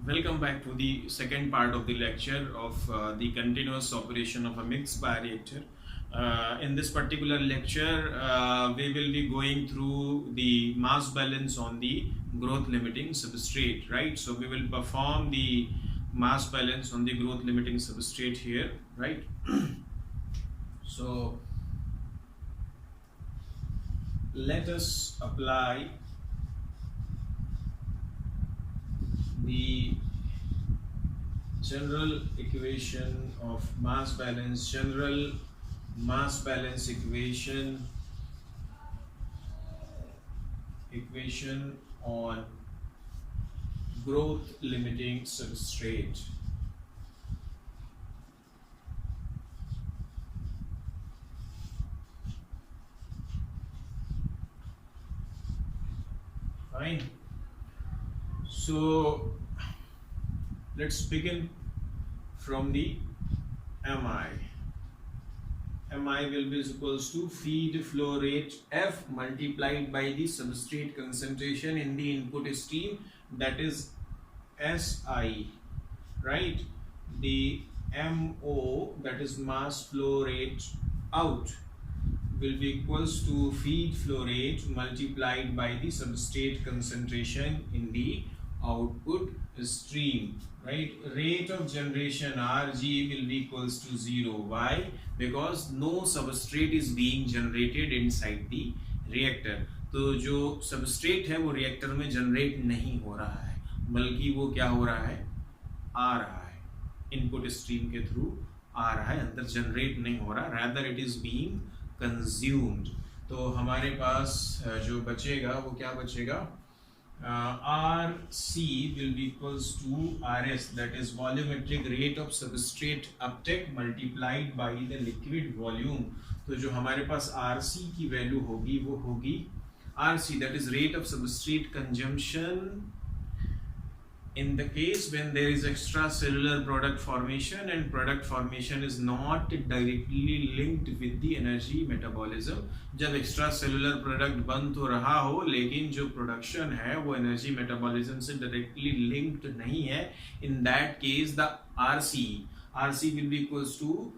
Welcome back to the second part of the lecture of the continuous operation of a mixed bioreactor. In this particular lecture, we will be going through the mass balance on the growth limiting substrate, right? So we will perform the mass balance on the growth limiting substrate here, right? So let us apply the general equation of general mass balance equation on growth limiting substrate. Fine. So let's begin from the Mi. Mi will be equals to feed flow rate F multiplied by the substrate concentration in the input stream, that is Si, right? The Mo, that is mass flow rate out, will be equals to feed flow rate multiplied by the substrate concentration in the output stream, right? Rate of generation Rg will be equals to 0. Why? Because no substrate is being generated inside the reactor. तो जो substrate है वो reactor में generate नहीं हो रहा है, बल्कि वो क्या हो रहा है, आ रहा है, input stream के through आ रहा है, अंदर generate नहीं हो रहा, rather it is being consumed. तो हमारे पास जो बचेगा वो क्या बचेगा, Rc will be equals to Rs, that is volumetric rate of substrate uptake multiplied by the liquid volume. तो जो हमारे पास Rc की वैल्यू होगी वो होगी Rc, that is rate of substrate consumption in the case when there is extracellular product formation and product formation is not directly linked with the energy metabolism. जब extracellular product बन तो रहा हो लेकिन जो production है वो energy metabolism से directly linked नहीं है, in that case the RC will be equals to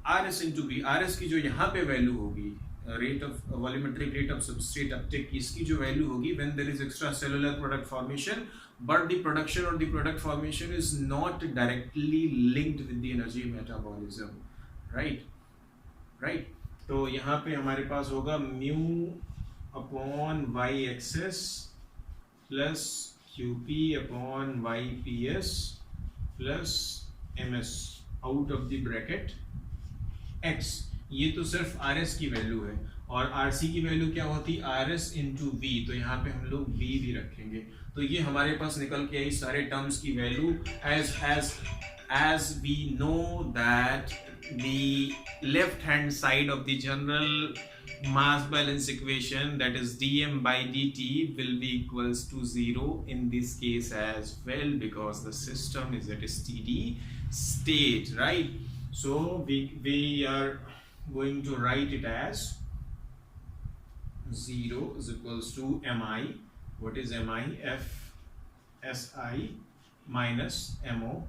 Rs into B. Rs की जो यहाँ पे वैल्यू होगी, rate of volumetric rate of substrate uptake, इसकी जो वैल्यू होगी when there is extracellular product formation but the production or the product formation is not directly linked with the energy metabolism, right? तो यहाँ पे हमारे पास होगा mu upon y axis plus qp upon yps plus ms out of the bracket x. ये तो सिर्फ Rs की value है और Rc की वैल्यू क्या होती है, Rs into V, तो यहाँ पे हम लोग V भी रखेंगे. तो ये हमारे पास निकल के आई सारे टर्म्स की value. as we know that the left hand side of the general mass balance equation, that is dm by dt, will be equals to 0 in this case as well, because the system is at a steady state, right? So we are going to write it as 0 is equals to mi. What is mi? F si minus mo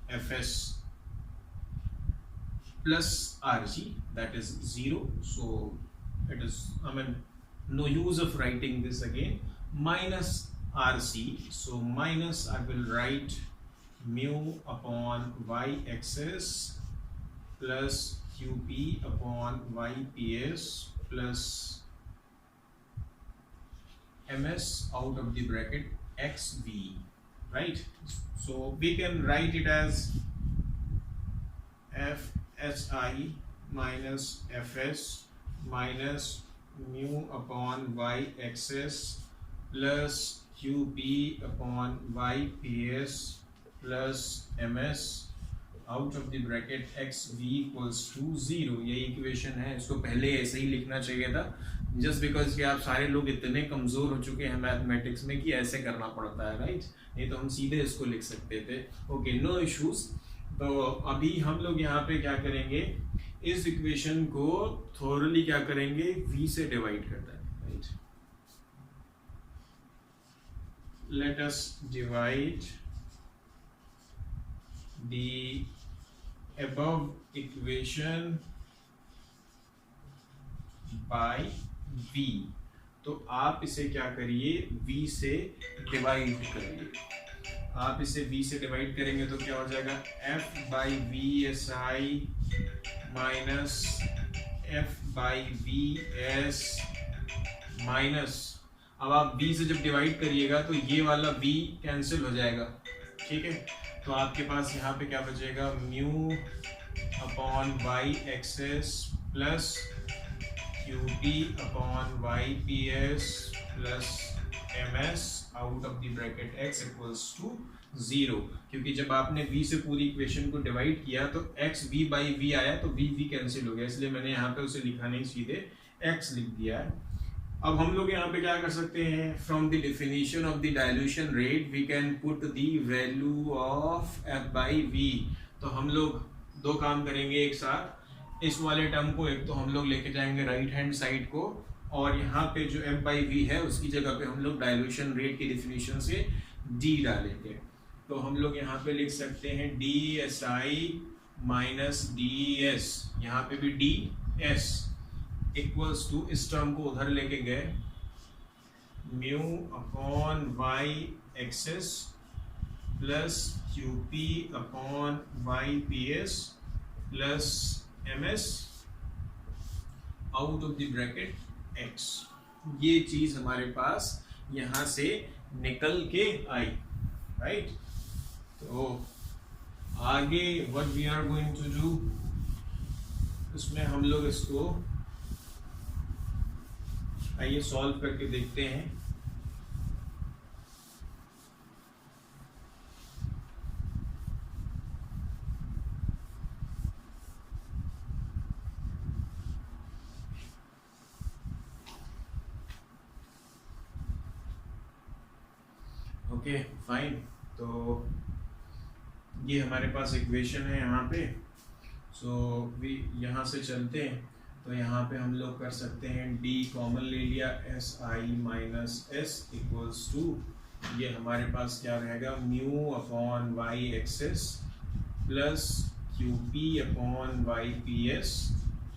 fs plus rg, that is 0. So it is, no use of writing this again. Minus rc, so minus I will write mu upon y axis plus qp upon yps plus ms out of the bracket xv, right? So we can write it as fsi minus fs minus mu upon y axis plus qp upon yps plus ms out of the bracket xv equals to 0. ये equation है, इसको पहले ऐसे ही लिखना चाहिए था, just because कि आप सारे लोग इतने कमजोर हो चुके हैं मैथमेटिक्स में कि ऐसे करना पड़ता है, राइट? नहीं तो हम सीधे इसको लिख सकते थे. Okay, no issues. तो अभी हम लोग यहाँ पे क्या करेंगे, इस इक्वेशन को थोरली क्या करेंगे, v से डिवाइड करता है, right? let us divide the above equation by v। तो आप इसे क्या करिए, v से डिवाइड करिए। आप इसे v से डिवाइड करेंगे तो क्या हो जाएगा, f by V S I minus f by V S minus, अब आप v से जब डिवाइड करिएगा तो ये वाला v कैंसिल हो जाएगा, ठीक है। तो आपके पास यहाँ पे क्या बचेगा, mu upon Y X S plus QP upon Y P S plus M S out of the bracket x equals to 0, क्योंकि जब आपने v से पूरी इक्वेशन को डिवाइड किया तो x v बाई v आया तो v कैंसिल हो गया, इसलिए मैंने यहाँ पे उसे लिखा नहीं, सीधे x लिख दिया है। अब हम लोग यहाँ पे क्या कर सकते हैं, from the definition of the dilution rate we can put the value of f by v। तो हम लोग दो काम करेंगे एक साथ, इस वाले टर्म को एक तो हम लोग लेके जाएंगे राइट हैंड साइड को, और यहाँ पे जो f बाई वी है उसकी जगह पे हम लोग डाइल्यूशन रेट की डेफिनेशन से d डालेंगे। तो हम लोग यहाँ पे लिख सकते हैं DSI माइनस DES, यहाँ पे भी DS इक्वल्स टू, इस टर्म को उधर लेके गए, mu upon Y X S plus QP upon Y P S plus MS out of the bracket x। ये चीज हमारे पास यहां से निकल के आई, राइट। तो आगे what we are going to do, इसमें हम लोग इसको आइए सॉल्व करके देखते हैं। ओके फाइन, तो ये हमारे पास इक्वेशन है यहाँ पे। सो वी यहाँ से चलते हैं, तो यहाँ पे हम लोग कर सकते हैं d कॉमन ले लिया, S I minus S equals to, ये हमारे पास क्या रहेगा, mu upon Y X S plus QP upon Y P S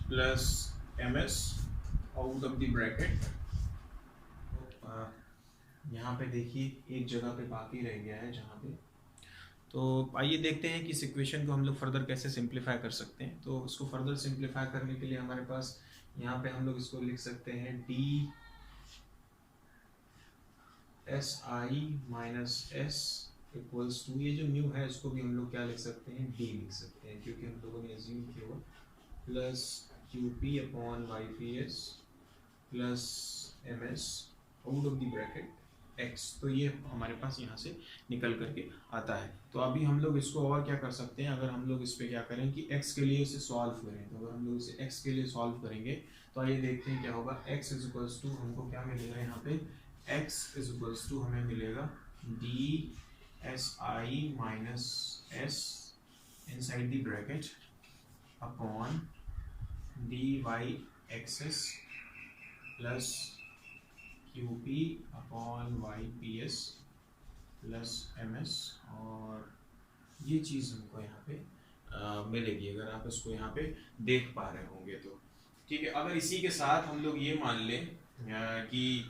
plus MS out of the bracket. यहाँ पे देखिए एक जगह पे बाकी रह गया है जहाँ पे, तो आइए देखते हैं कि इस इक्वेशन को हम लोग फर्दर कैसे सिंप्लीफाई कर सकते हैं। तो इसको फर्दर सिंप्लीफाई करने के लिए हमारे पास यहाँ पे हम लोग इसको लिख सकते हैं DSI minus S equals to, ये जो म्यू है इसको भी हम लोग क्या लिख सकते हैं, D लिख सकते हैं, क्योंकि हम लोगों ने अज्यूम किया, plus QP upon Y P S plus MS out of the bracket x। तो ये हमारे पास यहाँ से निकल करके आता है। तो अभी हम लोग इसको और क्या कर सकते हैं, अगर हम लोग इस पे क्या करें कि x के लिए इसे सॉल्व करें, तो अगर हम लोग इसे x के लिए सॉल्व करेंगे तो आइए देखते हैं क्या होगा। x इज इक्वल्स टू हमको क्या मिलेगा, यहाँ पे x इज इक्वल्स टू हमें मिलेगा DSI minus S inside the bracket upon DY X S plus QP upon Y P S plus MS, और ये चीज़ हमको यहाँ पे मिलेगी अगर आप इसको यहाँ पे देख पा रहे होंगे तो, ठीक है। अगर इसी के साथ हम लोग ये मान लें कि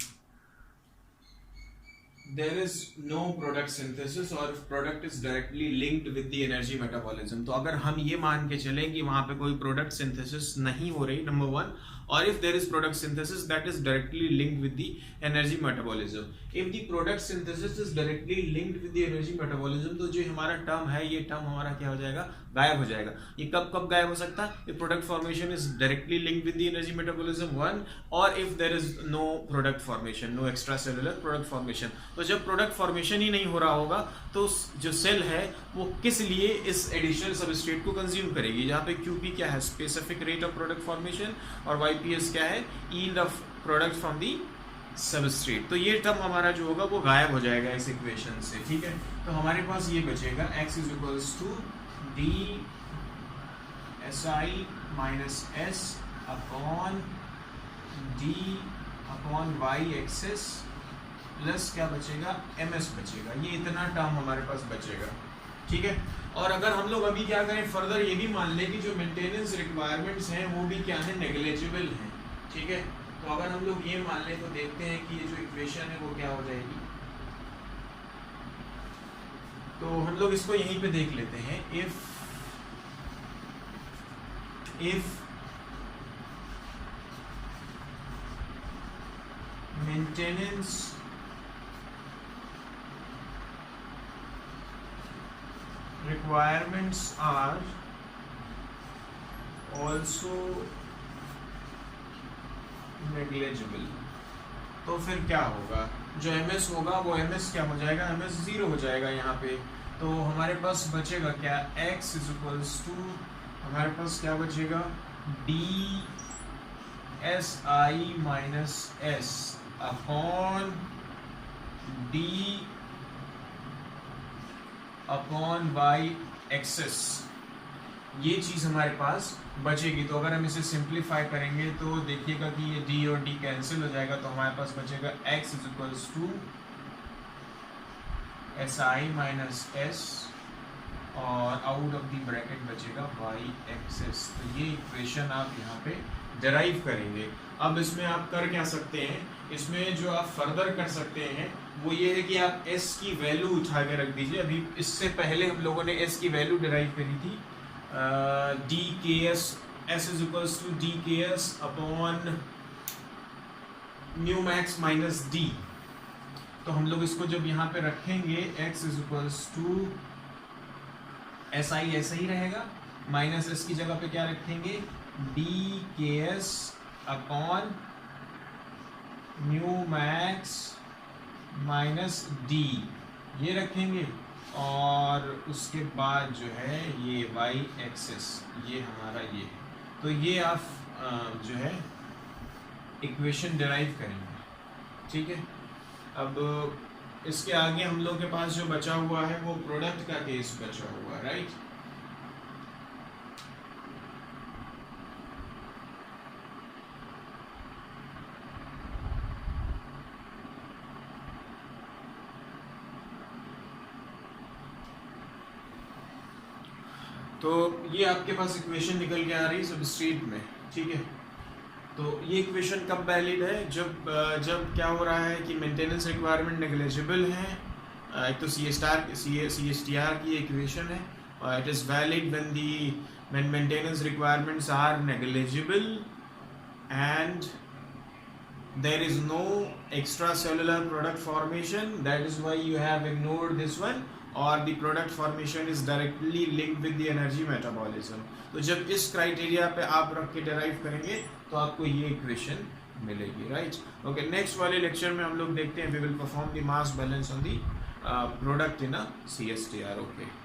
there is no product synthesis or product is directly linked with the energy metabolism, तो अगर हम ये मान के चलें कि वहाँ पे कोई प्रोडक्ट सिंथेसिस नहीं हो रही, नंबर वन, और if there is product synthesis that is directly linked with the energy metabolism, if the product synthesis is directly linked with the energy metabolism, तो जो हमारा टर्म है ये टर्म हमारा क्या हो जाएगा, गायब हो जाएगा। ये कब कब गायब हो सकता है, if product formation is directly linked with the energy metabolism one, or if there is no product formation, no extracellular product formation। तो जब प्रोडक्ट फॉर्मेशन ही नहीं हो रहा होगा तो जो सेल है वो किस लिए इस एडिशनल सबस्ट्रेट को कंज्यूम करेगी, जहाँ पे QP क्या है, specific rate of product formation, और YPS क्या है, yield of product from the substrate. तो ये टर्म हमारा जो होगा वो गायब हो जाएगा इस इक्वेशन से, ठीक है। तो हमारे पास ये बचेगा x is equals to DSI minus S upon D upon Y X S plus क्या बचेगा, MS बचेगा। ये इतना टर्म हमारे पास बचेगा, ठीक है। और अगर हम लोग अभी क्या करें, फर्दर ये भी मान लें कि जो मेंटेनेंस रिक्वायरमेंट्स हैं वो भी क्या है, नेग्लिजिबल हैं, ठीक है। तो अगर हम लोग ये मान लें तो देखते हैं कि ये जो इक्वेशन है वो क्या हो जाएगी। तो हम लोग इसको यहीं पे देख लेते हैं। If maintenance requirements are also negligible, तो फिर क्या होगा, जो ms होगा वो ms क्या हो जाएगा, ms 0 हो जाएगा यहाँ पे। तो हमारे पास बचेगा क्या, x इज इक्वल्स टू, हमारे पास क्या बचेगा, D S I minus S upon D upon Y X S, ये चीज़ हमारे पास बचेगी। तो अगर हम इसे सिंप्लीफाई करेंगे तो देखिएगा कि ये d और d कैंसिल हो जाएगा, तो हमारे पास बचेगा x is equals to S I minus S और आउट ऑफ द ब्रैकेट बचेगा y एक्सेस। तो ये इक्वेशन आप यहाँ पे डेराइव करेंगे। अब इसमें आप कर क्या सकते हैं, इसमें जो आप फर्दर कर सकते हैं वो ये है कि आप s की वैल्यू उठा के रख दीजिए। अभी इससे पहले हम लोगों ने s की वैल्यू डिराइव करी थी, D K S, S is equals to D K S upon mu max minus D. तो हम लोग इसको जब यहाँ पे रखेंगे x is equals to S I ऐसा ही रहेगा, माइनस एस की जगह पे क्या रखेंगे, D K S upon mu max minus D, ये रखेंगे। और उसके बाद जो है ये y एक्सेस, ये हमारा ये है। तो ये आप जो है इक्वेशन डिराइव करेंगे, ठीक है। अब इसके आगे हम लोग के पास जो बचा हुआ है वो प्रोडक्ट का केस बचा हुआ है, राइट। तो ये आपके पास इक्वेशन निकल के आ रही है सबस्ट्रेट में, ठीक है। तो ये इक्वेशन कब वैलिड है, जब क्या हो रहा है कि मेंटेनेंस रिक्वायरमेंट नेग्लिजिबल है। एक तो सी एस टी आर की इक्वेशन है, और it is valid when maintenance requirements are negligible and there is no extracellular product formation, that is why you have ignored this one, or the product formation is directly linked with the energy metabolism। तो जब इस criteria पे आप रख के derive करेंगे तो आपको ये इक्वेशन मिलेगी, राइट। ओके, नेक्स्ट वाले लेक्चर में हम लोग देखते हैं, we will perform the mass balance on the product in a CSTR। Okay.